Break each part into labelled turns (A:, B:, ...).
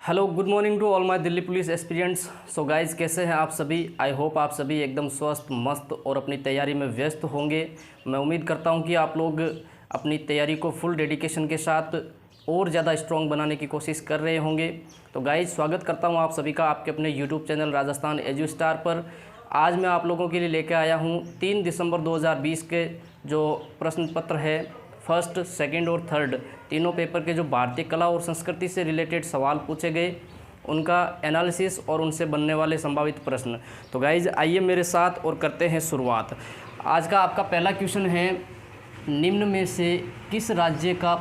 A: Hello good morning to all my Delhi police aspirants. So guys, कैसे हैं आप सभी? आई होप आप सभी एकदम स्वस्थ मस्त और अपनी तैयारी में व्यस्त होंगे। मैं उम्मीद करता हूं कि आप लोग अपनी तैयारी को फुल डेडिकेशन के साथ और ज़्यादा स्ट्रॉन्ग बनाने की कोशिश कर रहे होंगे। तो गाइज, स्वागत करता हूं आप सभी का आपके अपने YouTube channel Rajasthan edu star पर। आज मैं आप लोगों के लिए लेकर आया हूँ 3 दिसंबर 2020 के जो प्रश्न पत्र है, फर्स्ट, सेकंड और थर्ड तीनों पेपर के जो भारतीय कला और संस्कृति से रिलेटेड सवाल पूछे गए, उनका एनालिसिस और उनसे बनने वाले संभावित प्रश्न। तो गाइज, आइए मेरे साथ और करते हैं शुरुआत। आज का आपका पहला क्वेश्चन है, निम्न में से किस राज्य का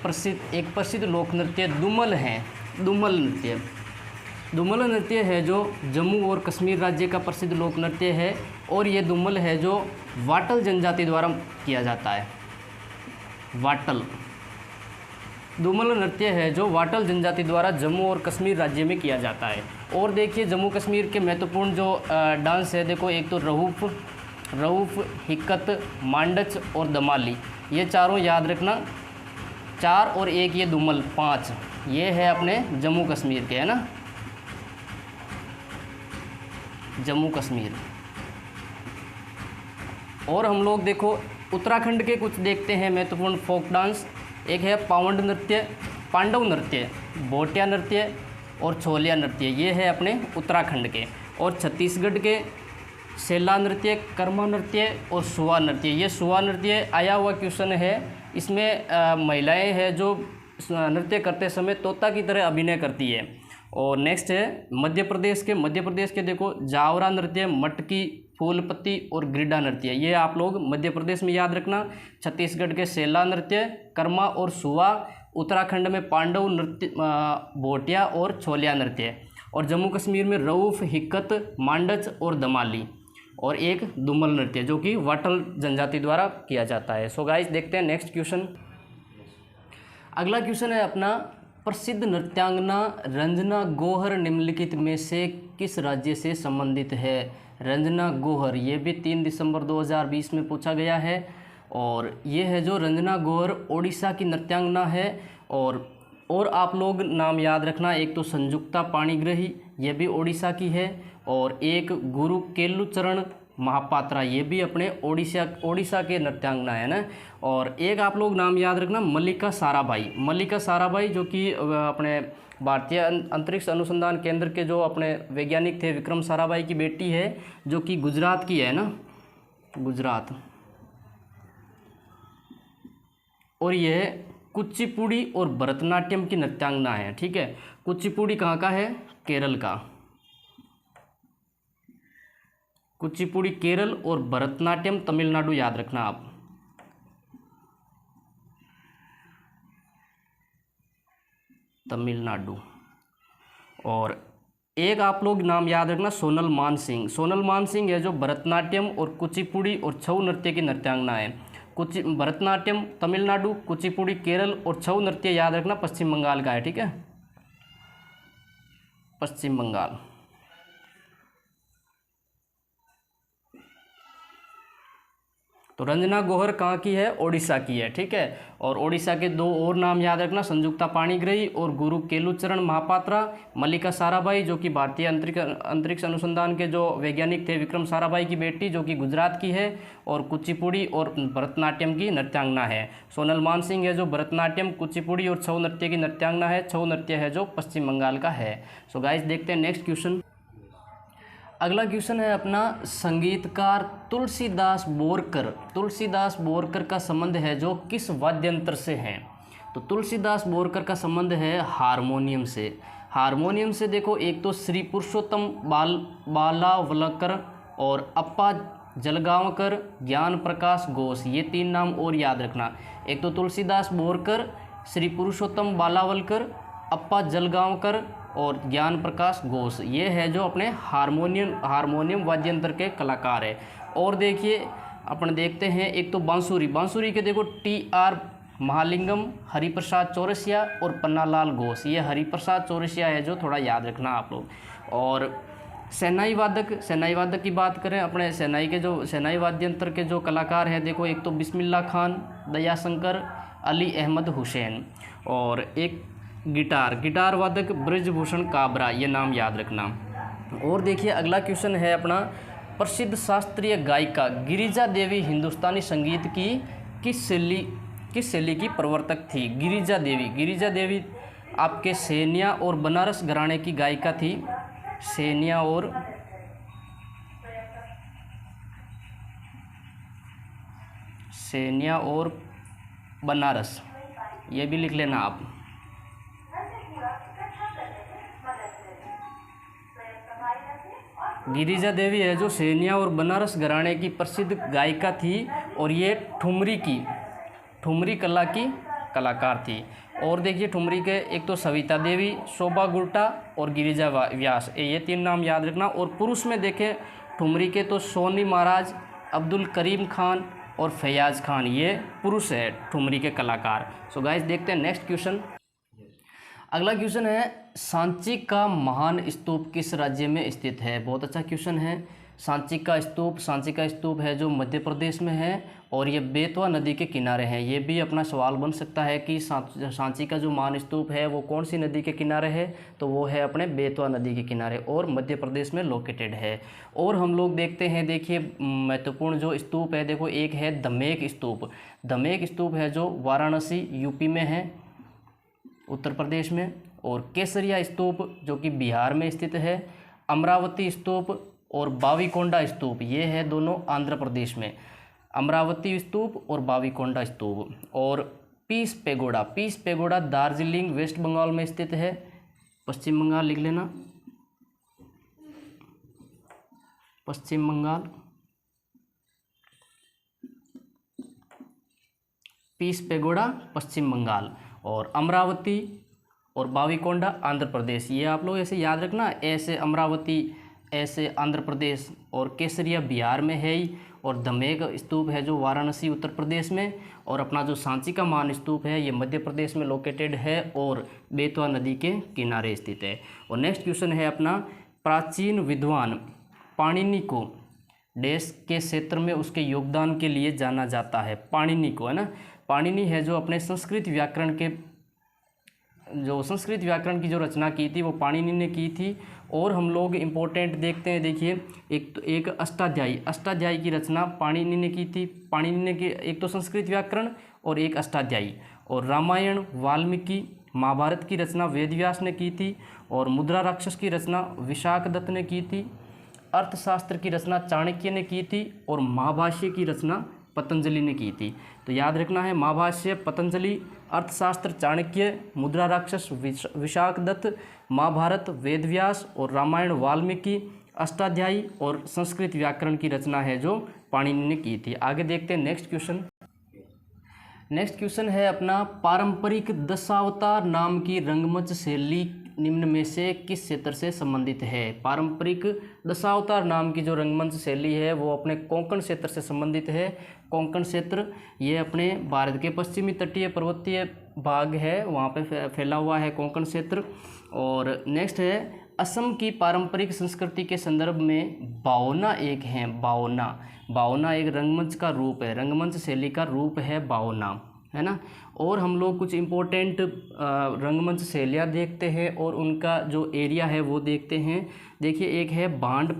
A: प्रसिद्ध लोक नृत्य दुमल है? दुमल नृत्य है जो जम्मू और कश्मीर राज्य का प्रसिद्ध लोक नृत्य है, और ये दुमल है जो वाटल जनजाति द्वारा किया जाता है। दुमल नृत्य है जो वाटल जनजाति द्वारा जम्मू और कश्मीर राज्य में किया जाता है। और देखिए, जम्मू कश्मीर के महत्वपूर्ण जो डांस है, देखो, एक तो रऊफ, हिक्कत, मांडच और दमाली, ये चारों याद रखना। 4 और 1 ये दुमल, 5 ये है अपने जम्मू कश्मीर के, है ना, जम्मू कश्मीर। और हम लोग देखो उत्तराखंड के कुछ देखते हैं महत्वपूर्ण फोक डांस। एक है पांडव नृत्य, भोटिया नृत्य और छोलिया नृत्य, ये है अपने उत्तराखंड के। और छत्तीसगढ़ के सेला नृत्य, कर्मा नृत्य और सुवा नृत्य। ये सुवा नृत्य आया हुआ क्वेश्चन है। इसमें महिलाएं हैं जो नृत्य करते समय तोता की तरह अभिनय करती है। और नेक्स्ट है मध्य प्रदेश के देखो जावरा नृत्य, मटकी, फूलपत्ती और ग्रिडा नृत्य, ये आप लोग मध्य प्रदेश में याद रखना। छत्तीसगढ़ के सेला नृत्य, कर्मा और सुवा। उत्तराखंड में पांडव नृत्य, भोटिया और छोलिया नृत्य। और जम्मू कश्मीर में रऊफ, हिक्कत, मांडच और दमाली। और एक दुमल नृत्य जो कि वाटल जनजाति द्वारा किया जाता है। सो गाइस, देखते हैं नेक्स्ट क्वेश्चन। अगला क्वेश्चन है अपना, प्रसिद्ध नृत्यांगना रंजना गौहर निम्नलिखित में से किस राज्य से संबंधित है? रंजना गौहर, ये भी 3 दिसंबर 2020 में पूछा गया है। और ये है जो रंजना गौहर ओडिशा की नृत्यांगना है। और आप लोग नाम याद रखना, एक तो संजुक्ता पाणिग्राही, ये भी ओडिशा की है। और एक गुरु केलुचरण महापात्रा, ये भी अपने ओडिशा के नृत्यांगना है ना। और एक आप लोग नाम याद रखना, मल्लिका साराभाई जो कि अपने भारतीय अंतरिक्ष अनुसंधान केंद्र के जो अपने वैज्ञानिक थे, विक्रम साराभाई की बेटी है, जो कि गुजरात की है ना, गुजरात। और यह कुचिपुड़ी और भरतनाट्यम की नृत्यांगना है, ठीक है। कुचिपुड़ी कहाँ का है? केरल का। कुचिपुड़ी केरल और भरतनाट्यम तमिलनाडु, याद रखना आप। तमिलनाडु। और एक आप लोग नाम याद रखना, सोनल मान सिंह है जो भरतनाट्यम और कुचिपुड़ी और छऊ नृत्य की नृत्यांगना है। भरतनाट्यम तमिलनाडु, कुचिपुड़ी केरल और छऊ नृत्य याद रखना पश्चिम बंगाल का है, ठीक है, पश्चिम बंगाल। तो रंजना गौहर कहाँ की है? ओडिशा की है, ठीक है। और ओडिशा के 2 और नाम याद रखना, संजुक्ता पाणिग्राही और गुरु केलुचरण महापात्रा। मल्लिका साराभाई जो कि भारतीय अंतरिक्ष अनुसंधान के जो वैज्ञानिक थे, विक्रम साराभाई की बेटी, जो कि गुजरात की है। और कुचिपुड़ी और भरतनाट्यम की नृत्यांगना है। सोनल मान सिंह है जो भरतनाट्यम, कुचिपुड़ी और छऊ नृत्य की नृत्यांगना है। छऊ नृत्य है जो पश्चिम बंगाल का है। सो गाइस, देखते हैं नेक्स्ट क्वेश्चन। अगला क्वेश्चन है अपना, संगीतकार तुलसीदास बोरकर का संबंध है जो किस वाद्य यंत्र से है? तो तुलसीदास बोरकर का संबंध है हारमोनियम से। देखो, एक तो श्री पुरुषोत्तम बालावलकर और अप्पा जलगांवकर, ज्ञान प्रकाश घोष, ये 3 नाम और याद रखना। एक तो तुलसीदास बोरकर, श्री पुरुषोत्तम बालावलकर, अप्पा जलगांवकर और ज्ञान प्रकाश घोष, ये है जो अपने हारमोनियम वाद्य यंत्र के कलाकार है। और देखिए, अपन देखते हैं, एक तो बांसुरी के देखो TR महालिंगम, हरिप्रसाद चौरसिया और पन्नालाल घोष, ये हरिप्रसाद चौरसिया है जो थोड़ा याद रखना आप लोग। और शहनाई वादक की बात करें, अपने शहनाई वाद्य यंत्र के जो कलाकार हैं, देखो, एक तो बिस्मिल्लाह खान, दयाशंकर, अली अहमद हुसैन। और एक गिटार, गिटार वादक ब्रजभूषण काबरा, ये नाम याद रखना। और देखिए अगला क्वेश्चन है अपना, प्रसिद्ध शास्त्रीय गायिका गिरिजा देवी हिंदुस्तानी संगीत की किस शैली की प्रवर्तक थी? गिरिजा देवी आपके सैनिया और बनारस घराने की गायिका थी। सैनिया और बनारस, ये भी लिख लेना आप। गिरिजा देवी है जो सैनिया और बनारस घराने की प्रसिद्ध गायिका थी और ये ठुमरी कला की कलाकार थी। और देखिए ठुमरी के एक तो सविता देवी, शोभा गुर्टा और गिरिजा व्यास, ये 3 नाम याद रखना। और पुरुष में देखें ठुमरी के तो सोनी महाराज, अब्दुल करीम खान और फैयाज खान, ये पुरुष है ठुमरी के कलाकार। सो गाइस देखते हैं नेक्स्ट क्वेश्चन। अगला क्वेश्चन है, सांची का महान स्तूप किस राज्य में स्थित है? बहुत अच्छा क्वेश्चन है। सांची का स्तूप है जो मध्य प्रदेश में है और ये बेतवा नदी के किनारे है। ये भी अपना सवाल बन सकता है कि सांची का जो महान स्तूप है वो कौन सी नदी के किनारे है? तो वो है अपने बेतवा नदी के किनारे और मध्य प्रदेश में लोकेटेड है। और हम लोग देखते हैं, देखिए महत्वपूर्ण जो स्तूप है, देखो एक है दमेक स्तूप है जो वाराणसी यूपी में है, उत्तर प्रदेश में। और केसरिया स्तूप जो कि बिहार में स्थित है। अमरावती स्तूप और बाविकोंडा स्तूप, ये है दोनों आंध्र प्रदेश में। अमरावती स्तूप और बाविकोंडा स्तूप। और Peace Pagoda Darjeeling West Bengal में स्थित है, पश्चिम बंगाल लिख लेना, पश्चिम बंगाल। पीस पेगोडा पश्चिम बंगाल और अमरावती और बाविकोंडा आंध्र प्रदेश, ये आप लोग ऐसे याद रखना। ऐसे अमरावती, ऐसे आंध्र प्रदेश और केसरिया बिहार में है ही। और दमेक स्तूप है जो वाराणसी उत्तर प्रदेश में। और अपना जो सांची का महान स्तूप है ये मध्य प्रदेश में लोकेटेड है और बेतवा नदी के किनारे स्थित है। और नेक्स्ट क्वेश्चन है अपना, प्राचीन विद्वान पाणिनि को देश के क्षेत्र में उसके योगदान के लिए जाना जाता है? पाणिनि को, है ना। पाणिनि है जो अपने संस्कृत व्याकरण की जो रचना की थी वो पाणिनि ने की थी। और हम लोग इम्पोर्टेंट देखते हैं, देखिए एक अष्टाध्यायी की रचना पाणिनि ने की थी। पाणिनि ने की एक तो संस्कृत व्याकरण और एक अष्टाध्यायी। और रामायण वाल्मीकि, महाभारत की रचना वेदव्यास ने की थी। और मुद्रा राक्षस की रचना विशाखदत्त ने की थी। अर्थशास्त्र की रचना चाणक्य ने की थी। और महाभाष्य की रचना पतंजलि ने की थी। तो याद रखना है, महाभाष्य पतंजलि, अर्थशास्त्र चाणक्य, मुद्रा राक्षस विशाखदत्त, महाभारत वेदव्यास और रामायण वाल्मीकि, अष्टाध्यायी और संस्कृत व्याकरण की रचना है जो पाणिनि ने की थी। आगे देखते हैं नेक्स्ट क्वेश्चन है अपना, पारंपरिक दशावतार नाम की रंगमंच शैली निम्न में से किस क्षेत्र से संबंधित है? पारंपरिक दशावतार नाम की जो रंगमंच शैली है वो अपने कोंकण क्षेत्र से संबंधित है। कोंकण क्षेत्र ये अपने भारत के पश्चिमी तटीय पर्वतीय भाग है, वहाँ पे फैला हुआ है कोंकण क्षेत्र। और नेक्स्ट है, असम की पारंपरिक संस्कृति के संदर्भ में बाओना एक है। बाओना एक रंगमंच का रूप है, रंगमंच शैली का रूप है बाओना, है ना। और हम लोग कुछ इम्पोर्टेंट रंगमंच शैलियाँ देखते हैं और उनका जो एरिया है वो देखते हैं। देखिए एक है बांड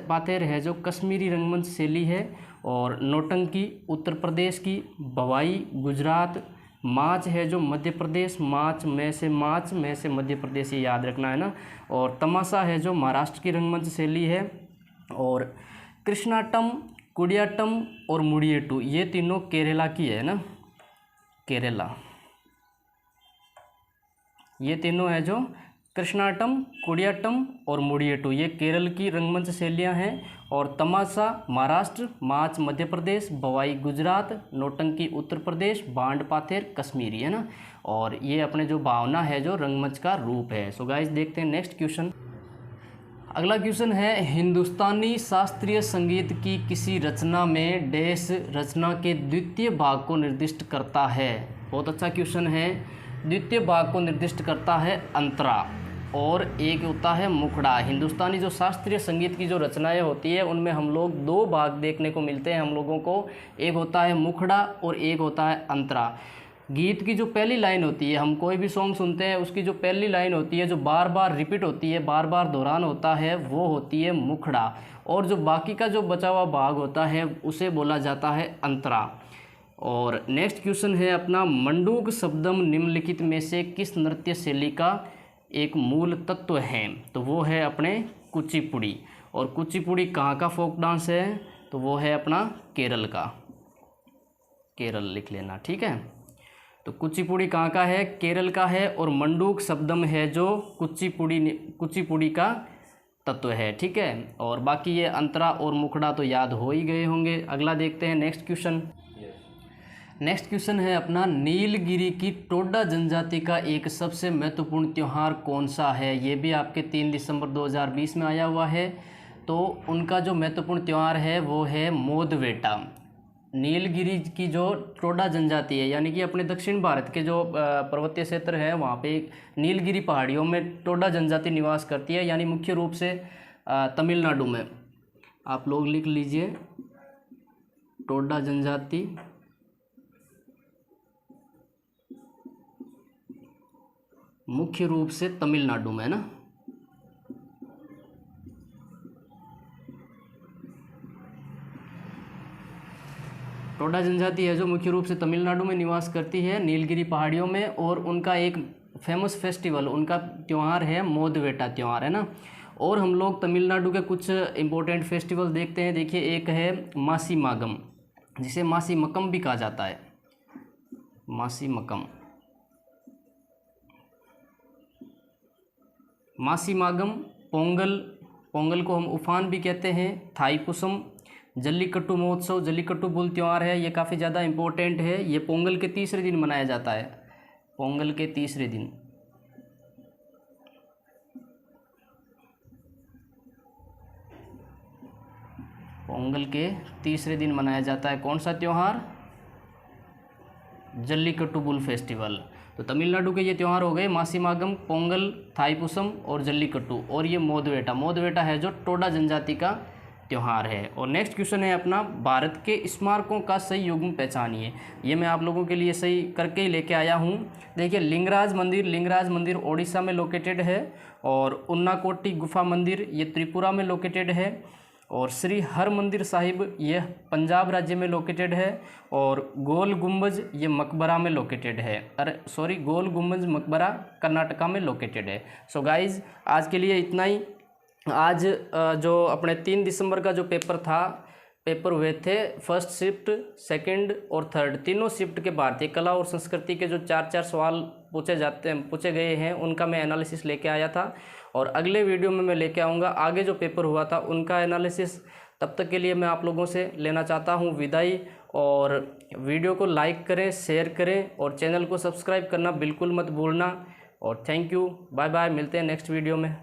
A: पाथेर है जो कश्मीरी रंगमंच शैली है। और नौटंकी उत्तर प्रदेश की, भवाई गुजरात, माच है जो मध्य प्रदेश, में से मध्य प्रदेश, ये याद रखना है ना। और तमाशा है जो महाराष्ट्र की रंगमंच शैली है। और कृष्णाटम, कुडियाट्टम और मुडियेट्टू ये तीनों केरला की है ना, केरला। ये तीनों है जो कृष्णाटम, कुडियाट्टम और मुडियेट्टू, ये केरल की रंगमंच शैलियाँ हैं। और तमाशा महाराष्ट्र, माच मध्य प्रदेश, भवाई गुजरात, नौटंकी उत्तर प्रदेश, बांड पाथेर कश्मीरी, है ना। और ये अपने जो भावना है जो रंगमंच का रूप है। सो गाइस देखते हैं नेक्स्ट क्वेश्चन। अगला क्वेश्चन है, हिंदुस्तानी शास्त्रीय संगीत की किसी रचना में डैश रचना के द्वितीय भाग को निर्दिष्ट करता है? बहुत अच्छा क्वेश्चन है। द्वितीय भाग को निर्दिष्ट करता है अंतरा और एक होता है मुखड़ा। हिंदुस्तानी जो शास्त्रीय संगीत की जो रचनाएं होती है उनमें हम लोग 2 भाग देखने को मिलते हैं हम लोगों को, एक होता है मुखड़ा और एक होता है अंतरा। गीत की जो पहली लाइन होती है, हम कोई भी सॉन्ग सुनते हैं उसकी जो पहली लाइन होती है जो बार बार रिपीट होती है, बार बार दोहरान होता है, वो होती है मुखड़ा। और जो बाकी का जो बचा हुआ भाग होता है उसे बोला जाता है अंतरा। और नेक्स्ट क्वेश्चन है अपना, मंडूक शब्दम निम्नलिखित में से किस नृत्य शैली का एक मूल तत्व है? तो वो है अपने कुचिपुड़ी। और कुचिपुड़ी कहाँ का फोक डांस है? तो वो है अपना केरल का, केरल लिख लेना, ठीक है। तो कुचिपुड़ी कहाँ का है? केरल का है। और मंडूक शब्दम है जो कुचिपुड़ी का तत्व है, ठीक है। और बाकी ये अंतरा और मुखड़ा तो याद हो ही गए होंगे। अगला देखते हैं नेक्स्ट क्वेश्चन। नेक्स्ट क्वेश्चन है अपना, नीलगिरी की टोडा जनजाति का एक सबसे महत्वपूर्ण त्यौहार कौन सा है? ये भी आपके 3 दिसंबर 2020 में आया हुआ है। तो उनका जो महत्वपूर्ण त्यौहार है वो है मोदवेटा। नीलगिरी की जो टोडा जनजाति है, यानी कि अपने दक्षिण भारत के जो पर्वतीय क्षेत्र है वहाँ पे नीलगिरी पहाड़ियों में टोडा जनजाति निवास करती है, यानी मुख्य रूप से तमिलनाडु में। आप लोग लिख लीजिए, टोडा जनजाति मुख्य रूप से तमिलनाडु में, ना। टोडा जनजाति है जो मुख्य रूप से तमिलनाडु में निवास करती है, नीलगिरी पहाड़ियों में। और उनका एक फेमस फेस्टिवल, उनका त्यौहार है मोदवेटा त्यौहार, है ना। और हम लोग तमिलनाडु के कुछ इम्पोर्टेंट फेस्टिवल देखते हैं। देखिए, एक है मासी मागम, जिसे मासी मकम भी कहा जाता है, मासी मकम, मासी मागम। पोंगल, पोंगल को हम उफान भी कहते हैं। थाईपुसम, जल्लीकट्टू महोत्सव, जल्लीकट्टू बुल त्यौहार है, ये काफ़ी ज़्यादा इम्पोर्टेंट है। ये पोंगल के तीसरे दिन मनाया जाता है, पोंगल के तीसरे दिन। पोंगल के तीसरे दिन मनाया जाता है कौन सा त्यौहार? Jallikattu bull festival. तो तमिलनाडु के ये त्यौहार हो गए मासी मागम, पोंगल, थाईपुसम और जल्लीकट्टू। और ये मोदवेटा, मोदवेटा है जो टोडा जनजाति का त्यौहार है। और नेक्स्ट क्वेश्चन है अपना, भारत के स्मारकों का सही युग्म पहचानिए। ये मैं आप लोगों के लिए सही करके ही लेके आया हूँ। देखिए, लिंगराज मंदिर ओडिशा में लोकेटेड है। और उन्नाकोटी गुफा मंदिर ये त्रिपुरा में लोकेटेड है। और श्री हर मंदिर साहिब ये पंजाब राज्य में लोकेटेड है। और गोल गुम्बज ये मकबरा में लोकेटेड है, गोल गुम्बज मकबरा कर्नाटका में लोकेटेड है। सो गाइज, आज के लिए इतना ही। आज जो अपने 3 दिसंबर का जो पेपर हुए थे, फर्स्ट शिफ्ट, सेकंड और थर्ड, तीनों शिफ्ट के भारतीय कला और संस्कृति के जो 4-4 सवाल पूछे गए हैं, उनका मैं एनालिसिस लेके आया था। और अगले वीडियो में मैं लेके आऊँगा आगे जो पेपर हुआ था उनका एनालिसिस। तब तक के लिए मैं आप लोगों से लेना चाहता हूँ विदाई। और वीडियो को लाइक करें, शेयर करें और चैनल को सब्सक्राइब करना बिल्कुल मत भूलना। और थैंक यू, बाय बाय, मिलते हैं नेक्स्ट वीडियो में।